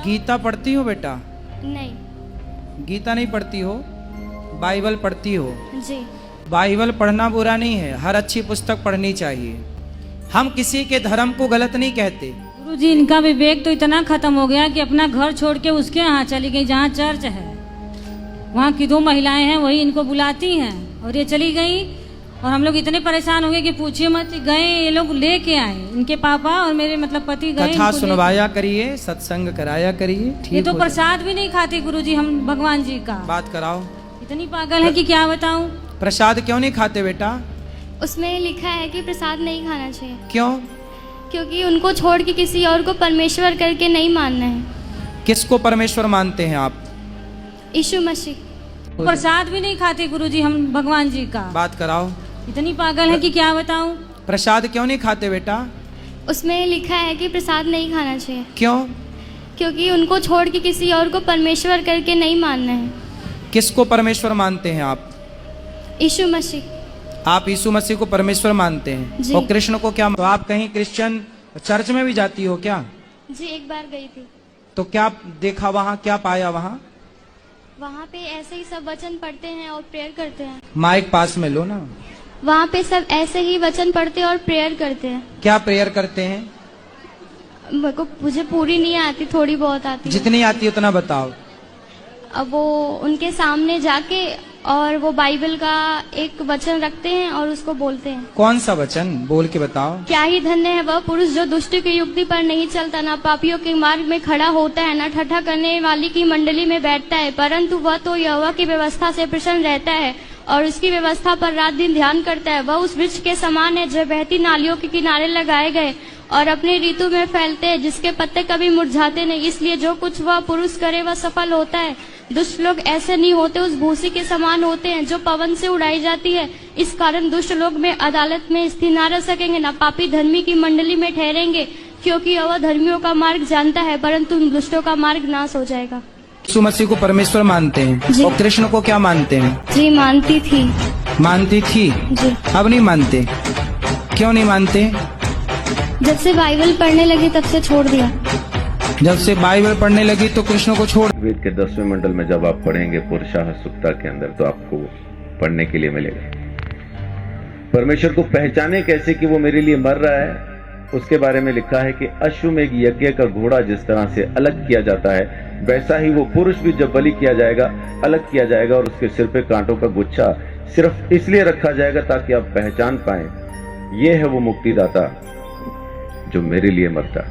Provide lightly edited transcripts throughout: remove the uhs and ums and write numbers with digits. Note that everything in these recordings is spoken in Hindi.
गीता पढ़ती हो बेटा? नहीं। गीता नहीं पढ़ती हो, बाइबल पढ़ती हो? जी। बाइबल पढ़ना बुरा नहीं है, हर अच्छी पुस्तक पढ़नी चाहिए। हम किसी के धर्म को गलत नहीं कहते। गुरुजी, इनका विवेक तो इतना खत्म हो गया कि अपना घर छोड़ के उसके यहाँ चली गई जहाँ चर्च है। वहाँ की 2 महिलाएं हैं, वही इनको बुलाती हैं और ये चली गई। और हम लोग इतने परेशान हो गए कि पूछिए मत। गए ये लोग लेके आए, इनके पापा और मेरे मतलब पति गए। कथा सुनवाया करिए, सत्संग कराया करिए, ठीक। ये तो प्रसाद भी नहीं खाते गुरुजी हम भगवान जी का। बात कराओ। इतनी पागल है कि क्या बताऊं। प्रसाद क्यों नहीं खाते बेटा? उसमें लिखा है कि प्रसाद नहीं खाना चाहिए। क्यों? क्योंकि उनको छोड़ के किसी और को परमेश्वर करके नहीं मानना है। किसको परमेश्वर मानते हैं आप? यीशु मसीह। प्रसाद भी नहीं खाते गुरुजी हम भगवान जी का। बात कराओ। इतनी पागल है कि क्या बताऊं। प्रसाद क्यों नहीं खाते बेटा? उसमें लिखा है कि प्रसाद नहीं खाना चाहिए। क्यों? क्योंकि उनको छोड़ के किसी और को परमेश्वर करके नहीं मानना है। किसको परमेश्वर मानते हैं आप? यीशु मसीह। आप यीशु मसीह को परमेश्वर मानते हैं। जी। और कृष्ण को क्या? तो आप कहीं क्रिश्चियन चर्च में भी जाती हो क्या? जी, एक बार गई थी। तो क्या देखा वहाँ, क्या पाया वहाँ? वहाँ पे ऐसे ही सब वचन पढ़ते हैं और प्रेयर करते हैं। माइक पास में लो ना। वहाँ पे सब ऐसे ही वचन पढ़ते और प्रेयर करते हैं। क्या प्रेयर करते हैं? मुझे पूरी नहीं आती, थोड़ी बहुत आती है। जितनी आती है उतना बताओ। अब वो उनके सामने जाके और वो बाइबल का एक वचन रखते हैं और उसको बोलते हैं। कौन सा वचन बोल के बताओ। क्या ही धन्य है वह पुरुष जो दुष्ट की युक्ति पर नहीं चलता, ना पापियों के मार्ग में खड़ा होता है, ना ठट्ठा करने वाली की मंडली में बैठता है, परंतु वह तो यहोवा की व्यवस्था से प्रसन्न रहता है और उसकी व्यवस्था पर रात दिन ध्यान करता है। वह उस वृक्ष के समान है जो बहती नालियों के किनारे लगाए गए और अपने ऋतु में फैलते हैं, जिसके पत्ते कभी मुरझाते नहीं। इसलिए जो कुछ वह पुरुष करे वह सफल होता है। दुष्ट लोग ऐसे नहीं होते, उस भूसी के समान होते हैं जो पवन से उड़ाई जाती है। इस कारण दुष्ट लोग में अदालत में स्थिर न रह सकेंगे, न पापी धर्मी की मंडली में ठहरेंगे, क्योंकि वह धर्मियों का मार्ग जानता है, परंतु दुष्टों का मार्ग नाश हो जाएगा। यीशु मसीह को परमेश्वर मानते हैं। जी। और कृष्ण को क्या मानते हैं? जी, मानती थी। मानती थी? जी। अब नहीं मानते? क्यों नहीं मानते? जब से बाइबल पढ़ने लगी तब से छोड़ दिया। जब से बाइबल पढ़ने लगी तो कृष्ण को छोड़। वेद के 10वें मंडल में जब आप पढ़ेंगे पुरुषाह सुक्ता के अंदर, तो आपको पढ़ने के लिए मिलेगा। परमेश्वर को पहचाने कैसे कि वो मेरे लिए मर रहा है, उसके बारे में लिखा है कि अश्वमेध यज्ञ का घोड़ा जिस तरह से अलग किया जाता है, वैसा ही वो पुरुष भी जब बलि किया जाएगा, अलग किया जाएगा और उसके सिर पे कांटों का गुच्छा सिर्फ इसलिए रखा जाएगा ताकि आप पहचान पाएं, ये है वो मुक्तिदाता जो मेरे लिए मरता।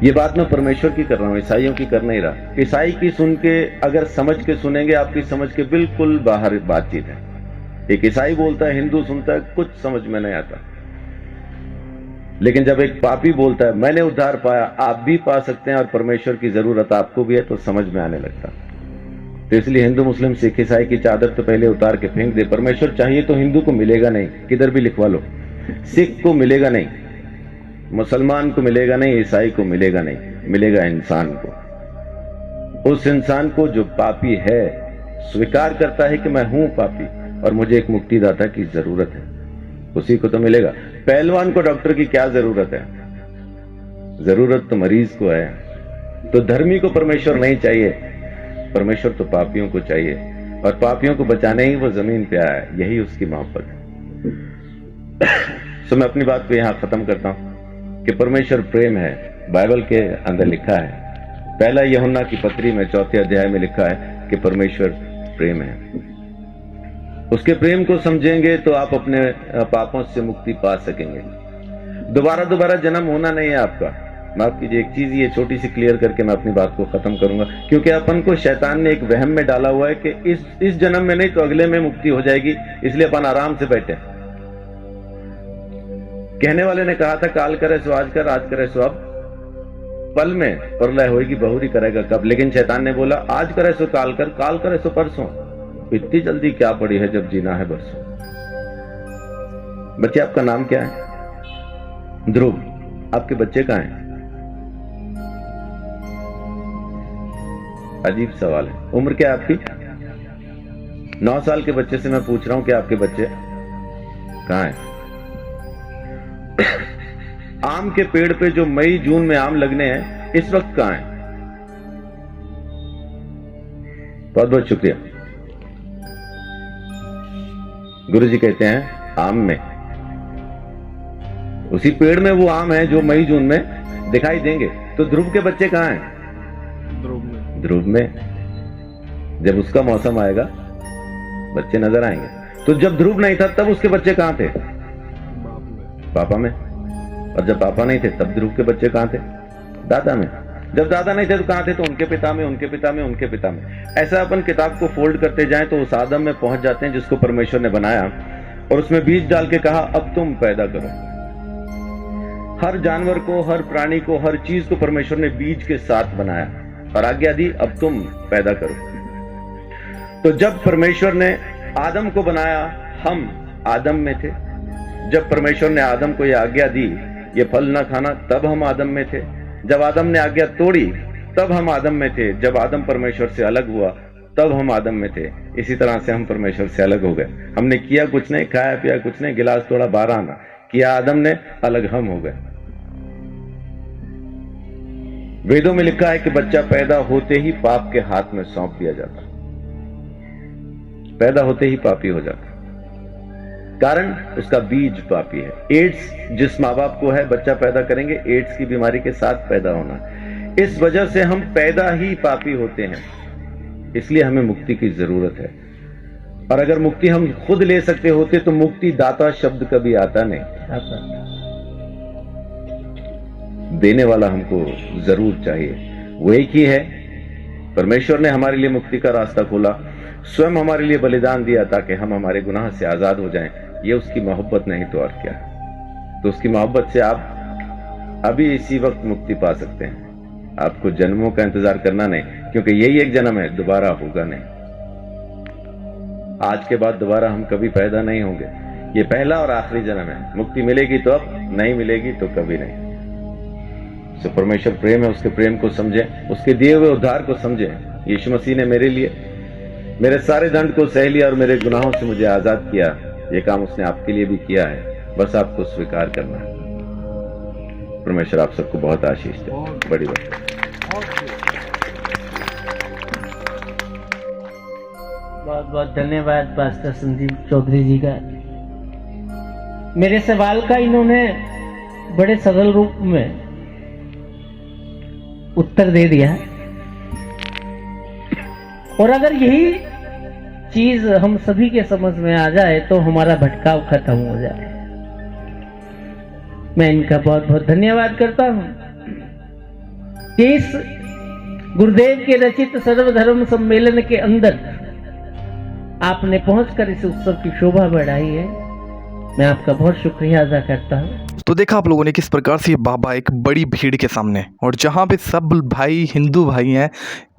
ये बात मैं परमेश्वर की कर रहा हूं, ईसाइयों की कर नहीं रहा। ईसाई की सुन के अगर समझ के सुनेंगे, आपकी समझ के बिल्कुल बाहर बातचीत है। एक ईसाई बोलता है, हिंदू सुनता है, कुछ समझ में नहीं आता। लेकिन जब एक पापी बोलता है मैंने उद्धार पाया, आप भी पा सकते हैं और परमेश्वर की जरूरत आपको भी है, तो समझ में आने लगता। तो इसलिए हिंदू मुस्लिम सिख ईसाई की चादर तो पहले उतार के फेंक दे। परमेश्वर चाहिए तो हिंदू को मिलेगा नहीं, किधर भी लिखवा लो। सिख को मिलेगा नहीं, मुसलमान को मिलेगा नहीं, ईसाई को मिलेगा नहीं, मिलेगा इंसान को। उस इंसान को जो पापी है, स्वीकार करता है कि मैं हूं पापी और मुझे एक मुक्तिदाता की जरूरत है, उसी को तो मिलेगा। पहलवान को डॉक्टर की क्या जरूरत है? जरूरत तो मरीज को है। तो धर्मी को परमेश्वर नहीं चाहिए, परमेश्वर तो पापियों को चाहिए, और पापियों को बचाने ही वो जमीन पे आया है, यही उसकी मोहब्बत है। तो मैं अपनी बात को यहां खत्म करता हूं कि परमेश्वर प्रेम है। बाइबल के अंदर लिखा है, पहला यूहन्ना की पत्री में 4 अध्याय में लिखा है कि परमेश्वर प्रेम है। उसके प्रेम को समझेंगे तो आप अपने पापों से मुक्ति पा सकेंगे। दोबारा जन्म होना नहीं है आपका। माफ कीजिए, एक चीज ये छोटी सी क्लियर करके मैं अपनी बात को खत्म करूंगा, क्योंकि अपन को शैतान ने एक वहम में डाला हुआ है कि इस जन्म में नहीं तो अगले में मुक्ति हो जाएगी, इसलिए अपन आराम से बैठे। कहने वाले ने कहा था काल करे सो आज कर, आज करे सो अब, पल में प्रलय होगी, बहुरी करेगा कब। लेकिन शैतान ने बोला आज करे सो काल कर, काल करे सो परसों। इतनी जल्दी क्या पड़ी है जब जीना है बरसों। बच्चे, आपका नाम क्या है? ध्रुव। आपके बच्चे कहां हैं? अजीब सवाल है। उम्र क्या है आपकी? 9 साल के बच्चे से मैं पूछ रहा हूं कि आपके बच्चे कहां हैं? आम के पेड़ पे जो मई जून में आम लगने हैं, इस वक्त कहां है? बहुत बहुत शुक्रिया। गुरुजी कहते हैं आम में, उसी पेड़ में वो आम है जो मई जून में दिखाई देंगे। तो ध्रुव के बच्चे कहां हैं? ध्रुव में। जब उसका मौसम आएगा बच्चे नजर आएंगे। तो जब ध्रुव नहीं था तब उसके बच्चे कहां थे? पापा में। और जब पापा नहीं थे तब ध्रुव के बच्चे कहां थे? दादा में। जब दादा नहीं थे तो कहां थे? तो उनके पिता में, उनके पिता में, उनके पिता में। ऐसा अपन किताब को फोल्ड करते जाएं तो उस आदम में पहुंच जाते हैं जिसको परमेश्वर ने बनाया और उसमें बीज डाल के कहा अब तुम पैदा करो। हर जानवर को, हर प्राणी को, हर चीज को परमेश्वर ने बीज के साथ बनाया और आज्ञा दी अब तुम पैदा करो। तो जब परमेश्वर ने आदम को बनाया हम आदम में थे। जब परमेश्वर ने आदम को यह आज्ञा दी ये फल न खाना तब हम आदम में थे। जब आदम ने आज्ञा तोड़ी तब हम आदम में थे। जब आदम परमेश्वर से अलग हुआ तब हम आदम में थे। इसी तरह से हम परमेश्वर से अलग हो गए। हमने किया कुछ नहीं, खाया पिया कुछ नहीं, गिलास तोड़ा 12 आना किया आदम ने, अलग हम हो गए। वेदों में लिखा है कि बच्चा पैदा होते ही पाप के हाथ में सौंप दिया जाता। पैदा होते ही पापी हो जाता, कारण उसका बीज पापी है। एड्स जिस माँ बाप को है बच्चा पैदा करेंगे एड्स की बीमारी के साथ पैदा होना। इस वजह से हम पैदा ही पापी होते हैं। इसलिए हमें मुक्ति की जरूरत है। और अगर मुक्ति हम खुद ले सकते होते तो मुक्ति दाता शब्द कभी आता नहीं। देने वाला हमको जरूर चाहिए। वो एक ही है। परमेश्वर ने हमारे लिए मुक्ति का रास्ता खोला, स्वयं हमारे लिए बलिदान दिया ताकि हम हमारे गुनाह से आजाद हो जाएं। ये उसकी मोहब्बत नहीं तो और क्या। तो उसकी मोहब्बत से आप अभी इसी वक्त मुक्ति पा सकते हैं। आपको जन्मों का इंतजार करना नहीं, क्योंकि यही एक जन्म है, दोबारा होगा नहीं। आज के बाद दोबारा हम कभी पैदा नहीं होंगे। ये पहला और आखिरी जन्म है। मुक्ति मिलेगी तो अब, नहीं मिलेगी तो कभी नहीं। तो परमेश्वर प्रेम है, उसके प्रेम को समझें, उसके दिए हुए उद्धार को समझें। यीशु मसीह ने मेरे लिए मेरे सारे दंड को सह लिया और मेरे गुनाहों से मुझे आजाद किया। ये काम उसने आपके लिए भी किया है, बस आपको स्वीकार करना है। परमेश्वर आप सबको बहुत आशीष दे। बड़ी बात। बहुत बहुत धन्यवाद पास्टर संदीप चौधरी जी का। मेरे सवाल का इन्होंने बड़े सरल रूप में उत्तर दे दिया। और अगर यही चीज हम सभी के समझ में आ जाए तो हमारा भटकाव खत्म हो जाए। मैं इनका बहुत बहुत धन्यवाद करता हूं कि इस गुरुदेव के रचित सर्वधर्म सम्मेलन के अंदर आपने पहुंचकर इस उत्सव की शोभा बढ़ाई है। मैं आपका बहुत शुक्रिया अदा करता हूं। तो देखा आप लोगों ने किस प्रकार से ये बाबा एक बड़ी भीड़ के सामने, और जहाँ पे सब भाई हिंदू भाई हैं,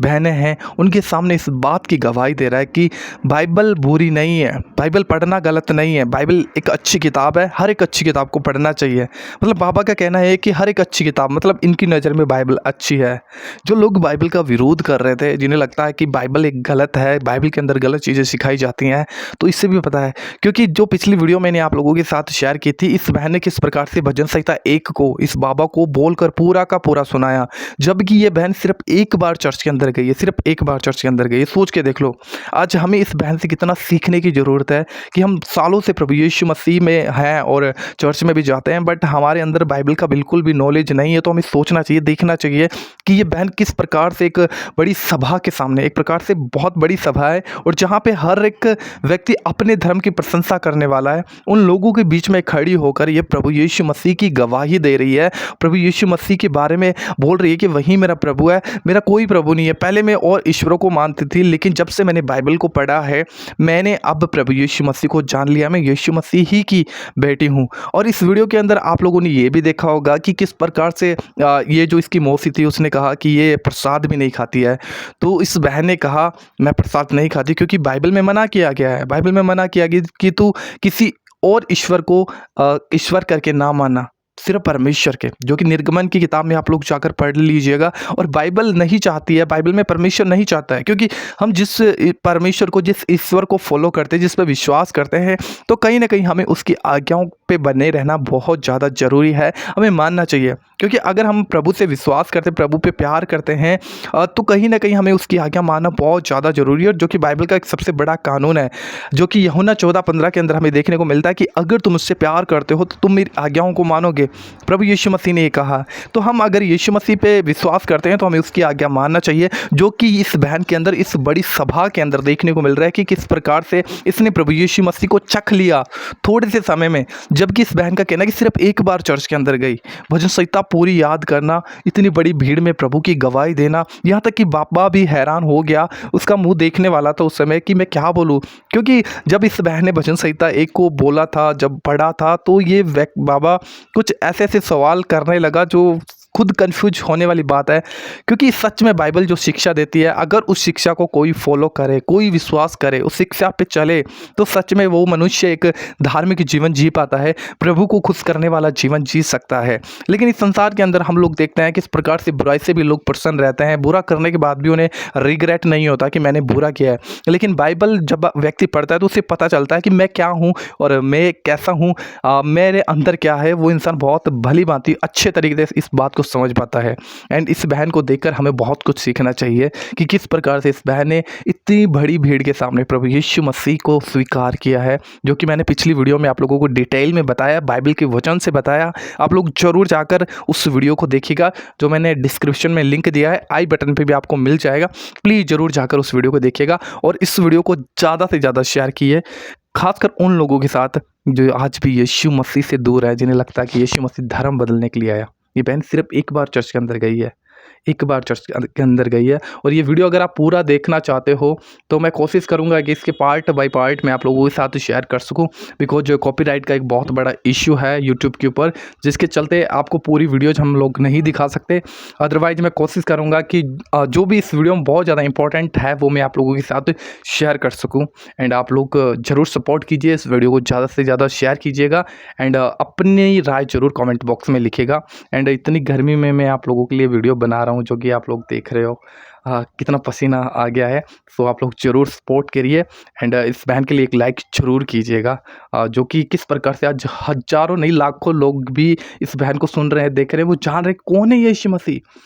बहनें हैं, उनके सामने इस बात की गवाही दे रहा है कि बाइबल बुरी नहीं है, बाइबल पढ़ना गलत नहीं है, बाइबल एक अच्छी किताब है, हर एक अच्छी किताब को पढ़ना चाहिए। मतलब बाबा का कहना है कि हर एक अच्छी किताब, मतलब इनकी नज़र में बाइबल अच्छी है। जो लोग बाइबल का विरोध कर रहे थे, जिन्हें लगता है कि बाइबल एक गलत है, बाइबल के अंदर गलत चीज़ें सिखाई जाती हैं, तो इससे भी पता है, क्योंकि जो पिछली वीडियो मैंने आप लोगों के साथ शेयर की थी, इस बहन ने किस प्रकार से भजन संहिता 1 को इस बाबा को बोलकर पूरा का पूरा सुनाया, जबकि ये बहन सिर्फ एक बार चर्च के अंदर गई है, सिर्फ एक बार चर्च के अंदर गई है। सोच के देख लो, आज हमें इस बहन से कितना सीखने की ज़रूरत है कि हम सालों से प्रभु यीशु मसीह में हैं और चर्च में भी जाते हैं, बट हमारे अंदर बाइबल का बिल्कुल भी नॉलेज नहीं है। तो हमें सोचना चाहिए, देखना चाहिए कि ये बहन किस प्रकार से एक बड़ी सभा के सामने, एक प्रकार से बहुत बड़ी सभा है और जहाँ पे हर एक व्यक्ति अपने धर्म की प्रशंसा करने वाला है, उन लोगों के बीच में खड़ी होकर ये प्रभु यीशु मसीह की गवाही दे रही है, प्रभु यीशु मसीह के बारे में बोल रही है कि वही मेरा प्रभु है, मेरा कोई प्रभु नहीं है। पहले मैं और ईश्वरों को मानती थी, लेकिन जब से मैंने बाइबल को पढ़ा है, मैंने अब प्रभु यीशु मसीह को जान लिया, मैं यीशु मसीह ही की बेटी हूँ। और इस वीडियो के अंदर आप लोगों ने ये भी देखा होगा कि किस प्रकार से ये जो इसकी मौसी थी, उसने कहा कि ये प्रसाद भी नहीं खाती है। तो इस बहन ने कहा मैं प्रसाद नहीं खाती, क्योंकि बाइबल में मना किया गया है, बाइबल में मना किया गया कि तू किसी और ईश्वर को ईश्वर करके ना मानना। सिर्फ परमेश्वर के, जो कि निर्गमन की किताब में आप लोग जाकर पढ़ लीजिएगा। और बाइबल नहीं चाहती है, बाइबल में परमेश्वर नहीं चाहता है, क्योंकि हम जिस परमेश्वर को, जिस ईश्वर को फॉलो करते हैं, जिस पर विश्वास करते हैं, तो कहीं ना कहीं हमें उसकी आज्ञाओं पे बने रहना बहुत ज़्यादा ज़रूरी है, हमें मानना चाहिए। क्योंकि अगर हम प्रभु से विश्वास करते हैं, प्रभु पे प्यार करते हैं, तो कहीं ना कहीं हमें उसकी आज्ञा मानना बहुत ज़्यादा ज़रूरी है। और जो कि बाइबल का एक सबसे बड़ा कानून है, जो कि यूहन्ना 14:15 के अंदर हमें देखने को मिलता है कि अगर तुम मुझसे प्यार करते हो तो तुम मेरी आज्ञाओं को मानोगे। प्रभु यीशु मसीह ने ये कहा। तो हम अगर यीशु मसीह पे विश्वास करते हैं तो हमें उसकी आज्ञा मानना चाहिए, जो कि इस बहन के अंदर, इस बड़ी सभा के अंदर देखने को मिल रहा है कि किस प्रकार से इसने प्रभु यीशु मसीह को चख लिया थोड़े से समय में। जबकि इस बहन का कहना है कि सिर्फ एक बार चर्च के अंदर गई, भजन संहिता पूरी याद करना, इतनी बड़ी भीड़ में प्रभु की गवाही देना, यहाँ तक कि बाबा भी हैरान हो गया, उसका मुंह देखने वाला था उस समय कि मैं क्या बोलूँ। क्योंकि जब इस बहन ने भजन संहिता 1 को बोला था, जब पढ़ा था, तो ये बाबा कुछ ऐसे ऐसे सवाल करने लगा जो खुद कंफ्यूज होने वाली बात है। क्योंकि सच में बाइबल जो शिक्षा देती है, अगर उस शिक्षा को कोई फॉलो करे, कोई विश्वास करे, उस शिक्षा पे चले, तो सच में वो मनुष्य एक धार्मिक जीवन जी पाता है, प्रभु को खुश करने वाला जीवन जी सकता है। लेकिन इस संसार के अंदर हम लोग देखते हैं कि इस प्रकार से बुराई से भी लोग प्रसन्न रहते हैं, बुरा करने के बाद भी उन्हें रिग्रेट नहीं होता कि मैंने बुरा किया है। लेकिन बाइबल जब व्यक्ति पढ़ता है तो उसे पता चलता है कि मैं क्या हूँ और मैं कैसा हूँ, मेरे अंदर क्या है। वो इंसान बहुत भली भांति अच्छे तरीके से इस बात को समझ पाता है। एंड इस बहन को देखकर हमें बहुत कुछ सीखना चाहिए कि किस प्रकार से इस बहन ने इतनी बड़ी भीड़ के सामने प्रभु यीशु मसीह को स्वीकार किया है, जो कि मैंने पिछली वीडियो में आप लोगों को डिटेल में बताया, बाइबल के वचन से बताया। आप लोग जरूर जाकर उस वीडियो को देखिएगा, जो मैंने डिस्क्रिप्शन में लिंक दिया है, आई बटन पे भी आपको मिल जाएगा। प्लीज़ ज़रूर जाकर उस वीडियो को देखिएगा और इस वीडियो को ज़्यादा से ज़्यादा शेयर कीजिए, खासकर उन लोगों के साथ जो आज भी यीशु मसीह से दूर है, जिन्हें लगता है कि यीशु मसीह धर्म बदलने के लिए आया। ये बहन सिर्फ एक बार चर्च के अंदर गई है, एक बार चर्च के अंदर गई है। और ये वीडियो अगर आप पूरा देखना चाहते हो तो मैं कोशिश करूंगा कि इसके पार्ट बाय पार्ट मैं आप लोगों के साथ शेयर कर सकूं, बिकॉज जो कॉपीराइट का एक बहुत बड़ा इश्यू है यूट्यूब के ऊपर, जिसके चलते आपको पूरी वीडियोज हम लोग नहीं दिखा सकते। अदरवाइज मैं कोशिश करूँगा कि जो भी इस वीडियो में बहुत ज़्यादा इंपॉर्टेंट है वो मैं आप लोगों के साथ शेयर कर सकूँ। एंड आप लोग ज़रूर सपोर्ट कीजिए, इस वीडियो को ज़्यादा से ज़्यादा शेयर कीजिएगा एंड अपनी राय ज़रूर कमेंट बॉक्स में लिखिएगा। एंड इतनी गर्मी में मैं आप लोगों के लिए वीडियो बना रहा हूँ, जो कि आप लोग देख रहे हो कितना पसीना आ गया है। सो आप लोग ज़रूर सपोर्ट करिए एंड इस बहन के लिए एक लाइक ज़रूर कीजिएगा, जो कि किस प्रकार से आज हज़ारों नहीं लाखों लोग भी इस बहन को सुन रहे हैं, देख रहे हैं, वो जान रहे कौन है यीशु मसीह।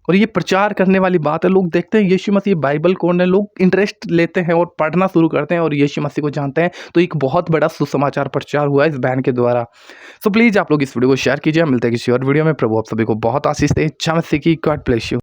और ये प्रचार करने वाली बात है, लोग देखते हैं यीशु मसीह बाइबल कौन है, लोग इंटरेस्ट लेते हैं और पढ़ना शुरू करते हैं और यीशु मसीह को जानते हैं। तो एक बहुत बड़ा सुसमाचार प्रचार हुआ है इस बहन के द्वारा। सो प्लीज़ आप लोग इस वीडियो को शेयर कीजिए। मिलते हैं किसी और वीडियो में। प्रभु आप सभी को बहुत आशीष दे। जय मसीह की। God bless you.